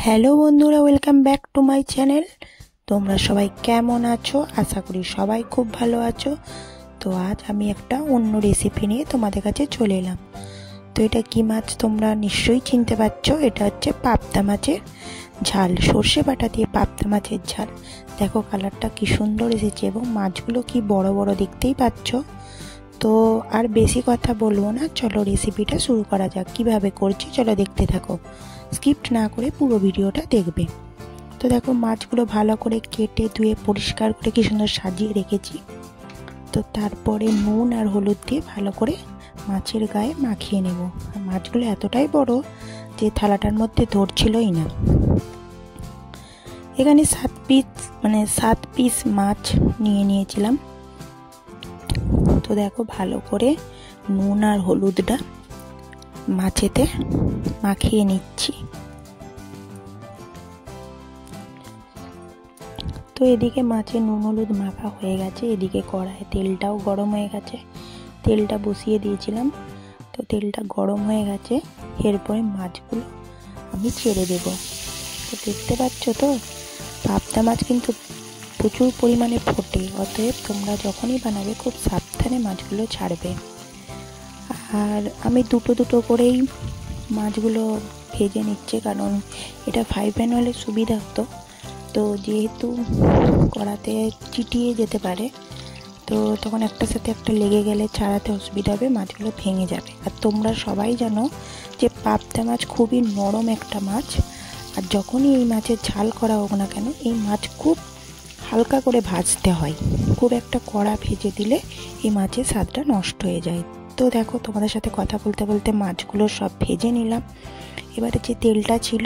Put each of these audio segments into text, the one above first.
Hello বন্ধুরা, welcome back to my channel. তোমরা সবাই কেমন আছো? আশা করি সবাই খুব ভালো আছো। তো আজ আমি একটা অন্য রেসিপি নিয়ে তোমাদের কাছে চলে এলাম। তো এটা কি মাছ তোমরা নিশ্চয়ই চিনতে পারছো। এটা হচ্ছে পাবদা মাছের ঝাল, সর্ষে বাটা দিয়ে পাবদা মাছের ঝাল। দেখো কালারটা কি সুন্দর এসেছে এবং মাছগুলো কি বড় বড়, দেখতেই পাচ্ছ। তো আর বেশি কথা বলবো না, চলো রেসিপিটা শুরু করা যাক। কিভাবে করছি চলো দেখতে থাকো, স্কিপ না করে পুরো ভিডিওটা দেখবে। তো দেখো মাছগুলো ভালো করে কেটে ধুয়ে পরিষ্কার করে কি সুন্দর সাজিয়ে রেখেছি। তো তারপরে নুন আর হলুদ দিয়ে ভালো করে মাছের গায়ে মাখিয়ে নেব। আর মাছগুলো এতটাই বড় যে থালাটার মধ্যে ধরছিলই না। এখানে 7 পিস মাছ নিয়েছিলাম। তো দেখো ভালো করে নুন আর হলুদটা মাছেতে মাখিয়ে নিচ্ছি। তো এদিকে মাছে নুন হলুদ মাখা হয়ে গেছে, এদিকে কড়াইয়ে তেলটাও গরম হয়ে গেছে। তেলটা বসিয়ে দিয়েছিলাম, তো তেলটা গরম হয়ে গেছে। এরপরে মাছগুলো আমি ছেড়ে দেব। তো দেখতে পাচ্ছ তো পাবদা মাছ কিন্তু প্রচুর পরিমাণে ফোটে, অতএব তোমরা যখনই বানাবে খুব সাবধানে মাছগুলো ছাড়বে। আর আমি দুটো করেই মাছগুলো ভেজে নিচ্ছে, কারণ এটা ফ্রাই প্যান হলে সুবিধা হতো। তো যেহেতু কড়াতে চিটিয়ে যেতে পারে, তো তখন একটার সাথে একটা লেগে গেলে ছাড়াতে অসুবিধা হবে, মাছগুলো ভেঙে যাবে। আর তোমরা সবাই জানো যে পাবদা মাছ খুবই নরম একটা মাছ। আর যখনই এই মাছের ঝাল করা হোক না কেন, এই মাছ খুব হালকা করে ভাজতে হয়। খুব একটা কড়া ভেজে দিলে এই মাছের স্বাদটা নষ্ট হয়ে যায়। তো দেখো তোমাদের সাথে কথা বলতে বলতে মাছগুলো সব ভেজে নিলাম। এবারে যে তেলটা ছিল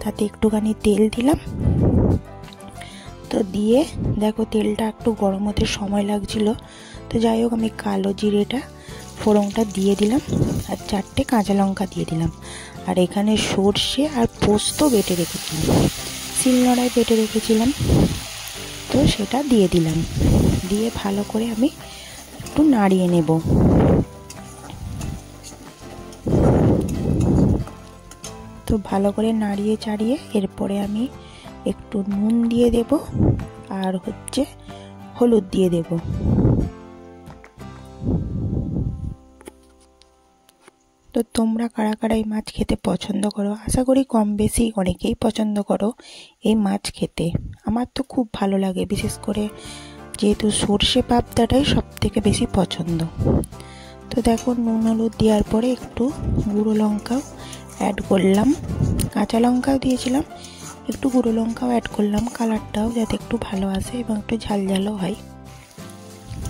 তাতে একটুখানি তেল দিলাম। তো দিয়ে দেখো তেলটা একটু গরম হতে সময় লাগছিল। তো যাই হোক আমি কালো জিরেটা ফোড়নটা দিয়ে দিলাম আর 4টে কাঁচা লঙ্কা দিয়ে দিলাম। আর এখানে সর্ষে আর পোস্ত বেটে রেখেছিলাম, শিলনোড়ায় বেটে রেখেছিলাম, তো সেটা দিয়ে দিলাম। দিয়ে ভালো করে আমি একটু নাড়িয়ে নেব। তো ভালো করে নাড়িয়ে চাড়িয়ে এরপরে আমি একটু নুন দিয়ে দেব আর হলুদ দিয়ে দেব। তো তোমরা কারা কারা এই মাছ খেতে পছন্দ করো? আশা করি কম বেশি অনেকেই পছন্দ করো এই মাছ খেতে। আমার তো খুব ভালো লাগে, বিশেষ করে যেহেতু সর্ষে পাবদাটাই সব থেকে বেশি পছন্দ। তো দেখো নুন হলুদ দেওয়ার পরে একটু গুঁড়ো লঙ্কাও অ্যাড করলাম, কাঁচা লঙ্কাও দিয়েছিলাম, একটু গুঁড়ো লঙ্কাও অ্যাড করলাম, কালারটাও যাতে একটু ভালো আসে এবং একটু ঝালঝালও হয়।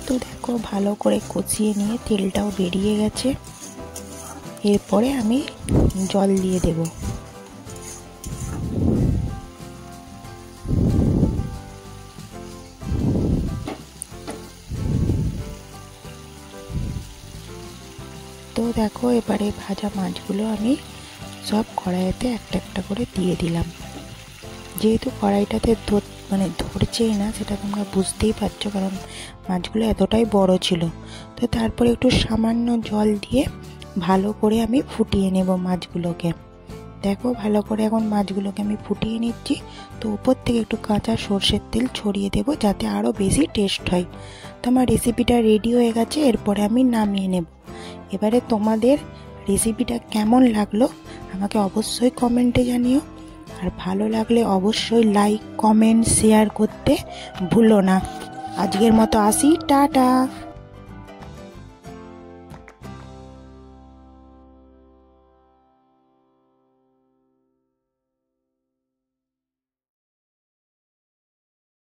তো দেখো ভালো করে কষিয়ে নিয়ে তেলটাও বেরিয়ে গেছে। এরপরে আমি জল দিয়ে দেব। তো দেখো এবারে ভাজা মাছগুলো আমি সব কড়াইতে একটা একটা করে দিয়ে দিলাম। যেহেতু কড়াইটাতে ধরছেই না, সেটা তোমরা বুঝতেই পারছো, কারণ মাছগুলো এতটাই বড় ছিল। তো তারপরে একটু সামান্য জল দিয়ে ভালো করে আমি ফুটিয়ে নেব মাছগুলোকে। দেখো ভালো করে এখন মাছগুলোকে আমি ফুটিয়ে নিচ্ছি। তো উপর থেকে একটু কাঁচা সর্ষের তেল ছড়িয়ে দেবো যাতে আরও বেশি টেস্ট হয়। তো আমার রেসিপিটা রেডি হয়ে গেছে, এরপরে আমি নামিয়ে নেব। এবারে তোমাদের রেসিপিটা কেমন লাগলো আমাকে অবশ্যই কমেন্টে জানিও। আর ভালো লাগলে অবশ্যই লাইক কমেন্ট শেয়ার করতে ভুলো না। আজকের মতো আসি, টাটা।